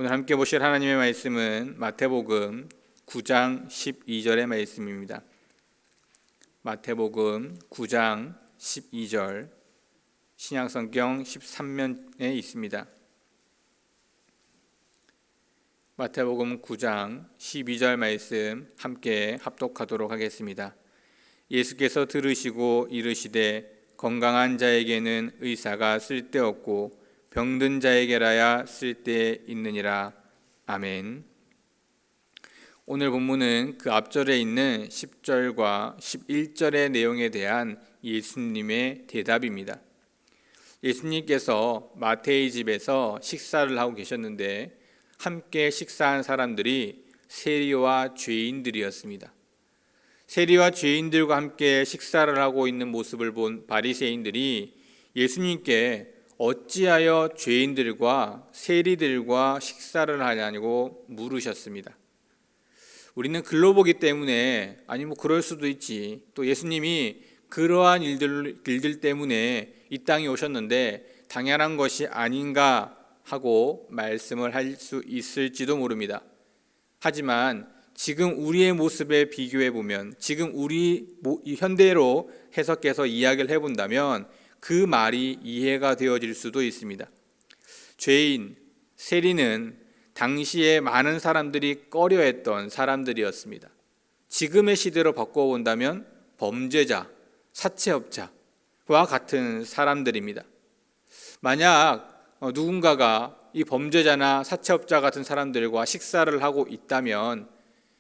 오늘 함께 보실 하나님의 말씀은 마태복음 9장 12절의 말씀입니다. 마태복음 9장 12절, 신약성경 13면에 있습니다. 마태복음 9장 12절 말씀 함께 합독하도록 하겠습니다. 예수께서 들으시고 이르시되 건강한 자에게는 의사가 쓸데없고 병든 자에게라야 쓸데 있느니라. 아멘. 오늘 본문은 그 앞절에 있는 10절과 11절의 내용에 대한 예수님의 대답입니다. 예수님께서 마태의 집에서 식사를 하고 계셨는데 함께 식사한 사람들이 세리와 죄인들이었습니다. 세리와 죄인들과 함께 식사를 하고 있는 모습을 본 바리새인들이 예수님께 어찌하여 죄인들과 세리들과 식사를 하냐고 물으셨습니다. 우리는 글로 보기 때문에 그럴 수도 있지, 또 예수님이 그러한 일들 때문에 이 땅에 오셨는데 당연한 것이 아닌가 하고 말씀을 할 수 있을지도 모릅니다. 하지만 지금 우리의 모습에 비교해 보면, 지금 우리 현대로 해석해서 이야기를 해본다면 그 말이 이해가 되어질 수도 있습니다. 죄인, 세리는 당시에 많은 사람들이 꺼려했던 사람들이었습니다. 지금의 시대로 바꿔본다면 범죄자, 사채업자와 같은 사람들입니다. 만약 누군가가 이 범죄자나 사채업자 같은 사람들과 식사를 하고 있다면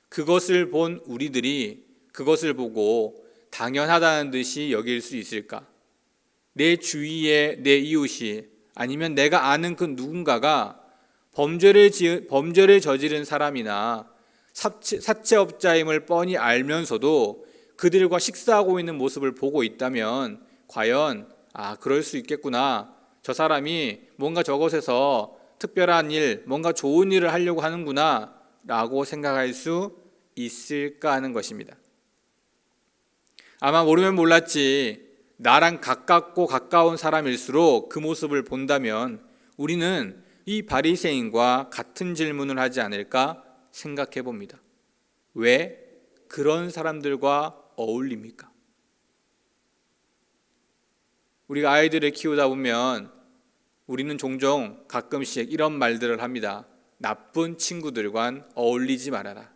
그것을 본 우리들이 그것을 보고 당연하다는 듯이 여길 수 있을까? 내 주위에 내 이웃이, 아니면 내가 아는 그 누군가가 범죄를 저지른 사람이나 사채업자임을 뻔히 알면서도 그들과 식사하고 있는 모습을 보고 있다면 과연 그럴 수 있겠구나, 저 사람이 뭔가 저것에서 특별한 일, 뭔가 좋은 일을 하려고 하는구나 라고 생각할 수 있을까 하는 것입니다. 아마 모르면 몰랐지, 나랑 가깝고 가까운 사람일수록 그 모습을 본다면 우리는 이 바리새인과 같은 질문을 하지 않을까 생각해 봅니다. 왜 그런 사람들과 어울립니까? 우리가 아이들을 키우다 보면 우리는 종종 가끔씩 이런 말들을 합니다. 나쁜 친구들과 어울리지 말아라.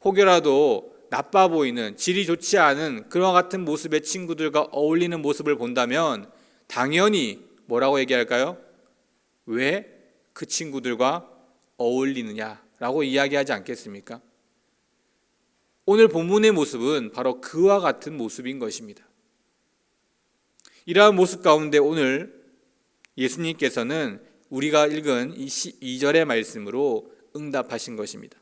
혹여라도 나빠 보이는, 질이 좋지 않은 그와 같은 모습의 친구들과 어울리는 모습을 본다면 당연히 뭐라고 얘기할까요? 왜 그 친구들과 어울리느냐라고 이야기하지 않겠습니까? 오늘 본문의 모습은 바로 그와 같은 모습인 것입니다. 이러한 모습 가운데 오늘 예수님께서는 우리가 읽은 이 2절의 말씀으로 응답하신 것입니다.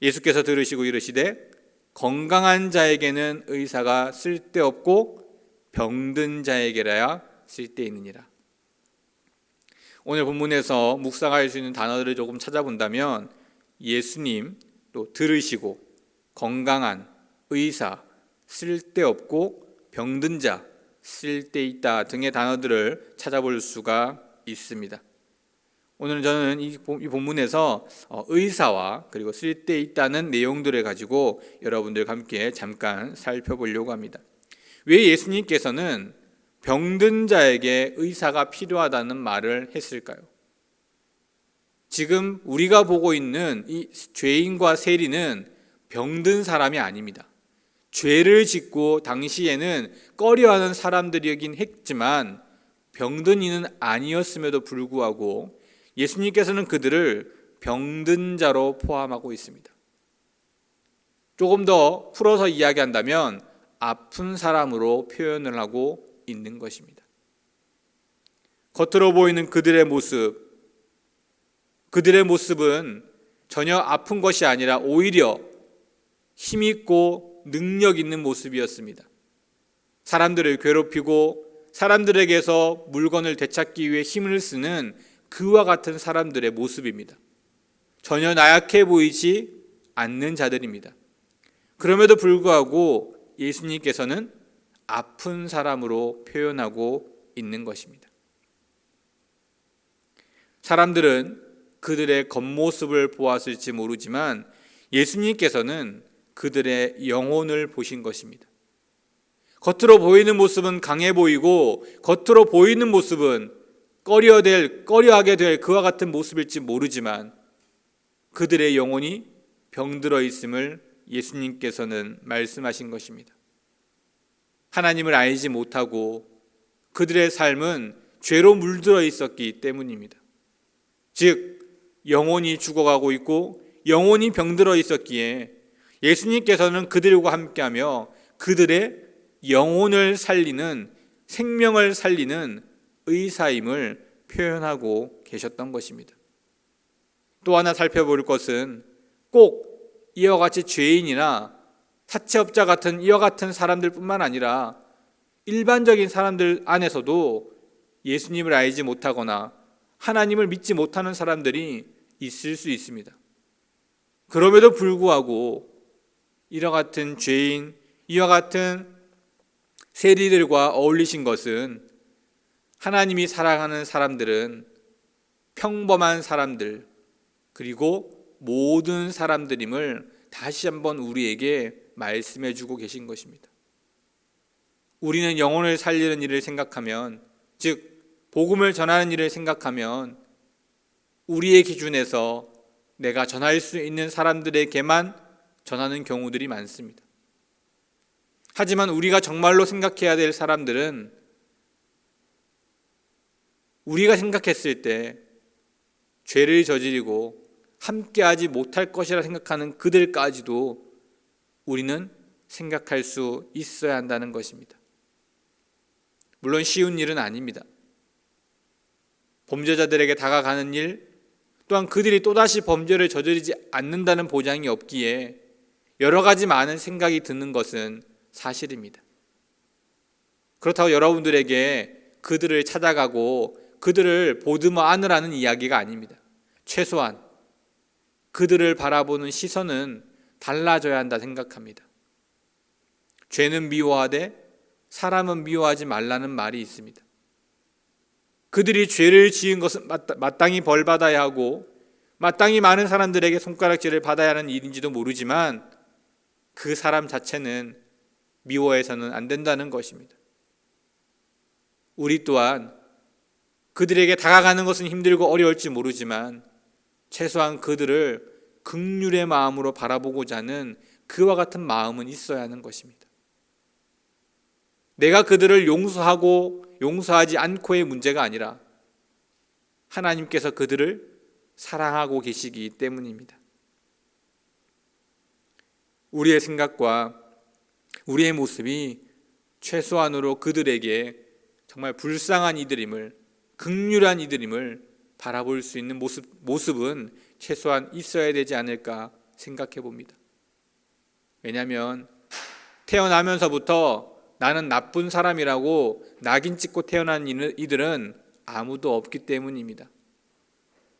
예수께서 들으시고 이르시되 건강한 자에게는 의사가 쓸데없고 병든 자에게라야 쓸데있느니라. 오늘 본문에서 묵상할 수 있는 단어들을 조금 찾아본다면 예수님, 또 들으시고, 건강한, 의사, 쓸데없고 병든 자, 쓸데있다 등의 단어들을 찾아볼 수가 있습니다. 오늘 저는 이 본문에서 의사와 그리고 쓸데있다는 내용들을 가지고 여러분들과 함께 잠깐 살펴보려고 합니다. 왜 예수님께서는 병든 자에게 의사가 필요하다는 말을 했을까요? 지금 우리가 보고 있는 이 죄인과 세리는 병든 사람이 아닙니다. 죄를 짓고 당시에는 꺼려하는 사람들이긴 했지만 병든 이는 아니었음에도 불구하고 예수님께서는 그들을 병든 자로 포함하고 있습니다. 조금 더 풀어서 이야기한다면 아픈 사람으로 표현을 하고 있는 것입니다. 겉으로 보이는 그들의 모습은 전혀 아픈 것이 아니라 오히려 힘있고 능력 있는 모습이었습니다. 사람들을 괴롭히고 사람들에게서 물건을 되찾기 위해 힘을 쓰는 그와 같은 사람들의 모습입니다. 전혀 나약해 보이지 않는 자들입니다. 그럼에도 불구하고 예수님께서는 아픈 사람으로 표현하고 있는 것입니다. 사람들은 그들의 겉모습을 보았을지 모르지만 예수님께서는 그들의 영혼을 보신 것입니다. 겉으로 보이는 모습은 강해 보이고 겉으로 보이는 모습은 꺼려하게 될 그와 같은 모습일지 모르지만 그들의 영혼이 병들어 있음을 예수님께서는 말씀하신 것입니다. 하나님을 알지 못하고 그들의 삶은 죄로 물들어 있었기 때문입니다. 즉 영혼이 죽어가고 있고 영혼이 병들어 있었기에 예수님께서는 그들과 함께하며 그들의 영혼을 살리는, 생명을 살리는 의사임을 표현하고 계셨던 것입니다. 또 하나 살펴볼 것은 꼭 이와 같이 죄인이나 사채업자 같은 이와 같은 사람들뿐만 아니라 일반적인 사람들 안에서도 예수님을 알지 못하거나 하나님을 믿지 못하는 사람들이 있을 수 있습니다. 그럼에도 불구하고 이와 같은 죄인, 이와 같은 세리들과 어울리신 것은 하나님이 사랑하는 사람들은 평범한 사람들, 그리고 모든 사람들임을 다시 한번 우리에게 말씀해 주고 계신 것입니다. 우리는 영혼을 살리는 일을 생각하면, 즉 복음을 전하는 일을 생각하면 우리의 기준에서 내가 전할 수 있는 사람들에게만 전하는 경우들이 많습니다. 하지만 우리가 정말로 생각해야 될 사람들은 우리가 생각했을 때 죄를 저지르고 함께하지 못할 것이라 생각하는 그들까지도 우리는 생각할 수 있어야 한다는 것입니다. 물론 쉬운 일은 아닙니다. 범죄자들에게 다가가는 일, 또한 그들이 또다시 범죄를 저지르지 않는다는 보장이 없기에 여러 가지 많은 생각이 드는 것은 사실입니다. 그렇다고 여러분들에게 그들을 찾아가고 그들을 보듬어 안으라는 이야기가 아닙니다. 최소한 그들을 바라보는 시선은 달라져야 한다 생각합니다. 죄는 미워하되 사람은 미워하지 말라는 말이 있습니다. 그들이 죄를 지은 것은 마땅히 벌받아야 하고 마땅히 많은 사람들에게 손가락질을 받아야 하는 일인지도 모르지만 그 사람 자체는 미워해서는 안 된다는 것입니다. 우리 또한 그들에게 다가가는 것은 힘들고 어려울지 모르지만 최소한 그들을 긍휼의 마음으로 바라보고자 하는 그와 같은 마음은 있어야 하는 것입니다. 내가 그들을 용서하고 용서하지 않고의 문제가 아니라 하나님께서 그들을 사랑하고 계시기 때문입니다. 우리의 생각과 우리의 모습이 최소한으로 그들에게 정말 불쌍한 이들임을, 긍휼한 이들임을 바라볼 수 있는 모습은 최소한 있어야 되지 않을까 생각해 봅니다. 왜냐하면 태어나면서부터 나는 나쁜 사람이라고 낙인 찍고 태어난 이들은 아무도 없기 때문입니다.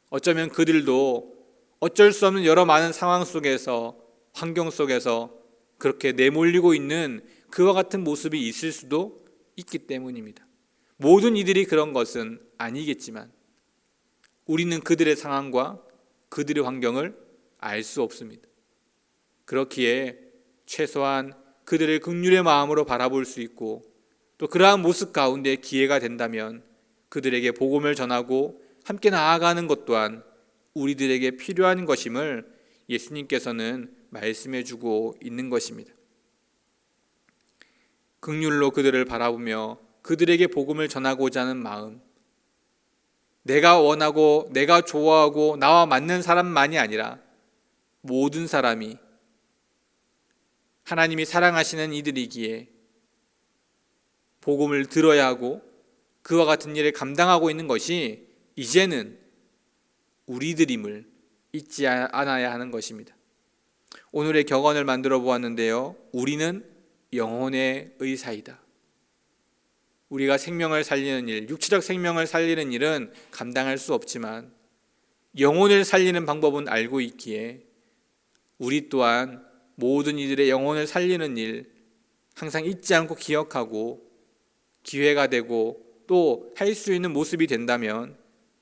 어쩌면 그들도 어쩔 수 없는 여러 많은 상황 속에서, 환경 속에서 그렇게 내몰리고 있는 그와 같은 모습이 있을 수도 있기 때문입니다. 모든 이들이 그런 것은 아니겠지만 우리는 그들의 상황과 그들의 환경을 알 수 없습니다. 그렇기에 최소한 그들을 긍휼의 마음으로 바라볼 수 있고 또 그러한 모습 가운데 기회가 된다면 그들에게 복음을 전하고 함께 나아가는 것 또한 우리들에게 필요한 것임을 예수님께서는 말씀해 주고 있는 것입니다. 긍휼로 그들을 바라보며 그들에게 복음을 전하고자 하는 마음, 내가 원하고 내가 좋아하고 나와 맞는 사람만이 아니라 모든 사람이 하나님이 사랑하시는 이들이기에 복음을 들어야 하고 그와 같은 일을 감당하고 있는 것이 이제는 우리들임을 잊지 않아야 하는 것입니다. 오늘의 격언을 만들어 보았는데요. 우리는 영혼의 의사이다. 우리가 생명을 살리는 일, 육체적 생명을 살리는 일은 감당할 수 없지만 영혼을 살리는 방법은 알고 있기에 우리 또한 모든 이들의 영혼을 살리는 일 항상 잊지 않고 기억하고 기회가 되고 또 할 수 있는 모습이 된다면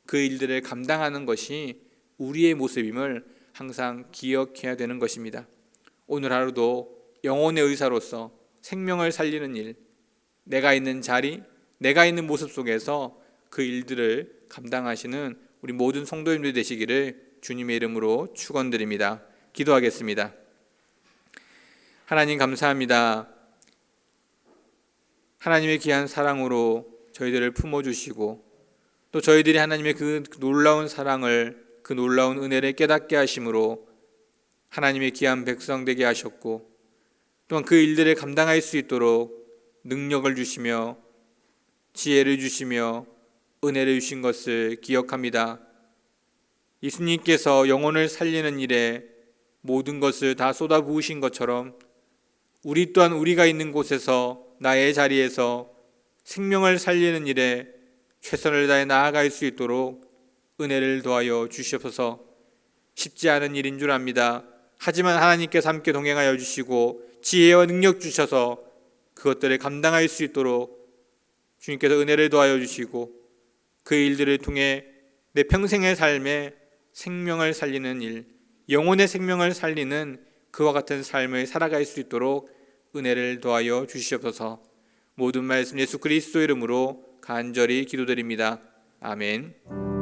그 일들을 감당하는 것이 우리의 모습임을 항상 기억해야 되는 것입니다. 오늘 하루도 영혼의 의사로서 생명을 살리는 일, 내가 있는 자리, 내가 있는 모습 속에서 그 일들을 감당하시는 우리 모든 성도님들 되시기를 주님의 이름으로 축원드립니다. 기도하겠습니다. 하나님 감사합니다. 하나님의 귀한 사랑으로 저희들을 품어주시고 또 저희들이 하나님의 그 놀라운 사랑을, 그 놀라운 은혜를 깨닫게 하심으로 하나님의 귀한 백성 되게 하셨고 또한 그 일들을 감당할 수 있도록 능력을 주시며 지혜를 주시며 은혜를 주신 것을 기억합니다. 예수님께서 영혼을 살리는 일에 모든 것을 다 쏟아부으신 것처럼 우리 또한 우리가 있는 곳에서 나의 자리에서 생명을 살리는 일에 최선을 다해 나아갈 수 있도록 은혜를 더하여 주시옵소서. 쉽지 않은 일인 줄 압니다. 하지만 하나님께서 함께 동행하여 주시고 지혜와 능력 주셔서 그것들을 감당할 수 있도록 주님께서 은혜를 더하여 주시고 그 일들을 통해 내 평생의 삶에 생명을 살리는 일, 영혼의 생명을 살리는 그와 같은 삶을 살아갈 수 있도록 은혜를 더하여 주시옵소서. 모든 말씀 예수 그리스도 이름으로 간절히 기도드립니다. 아멘.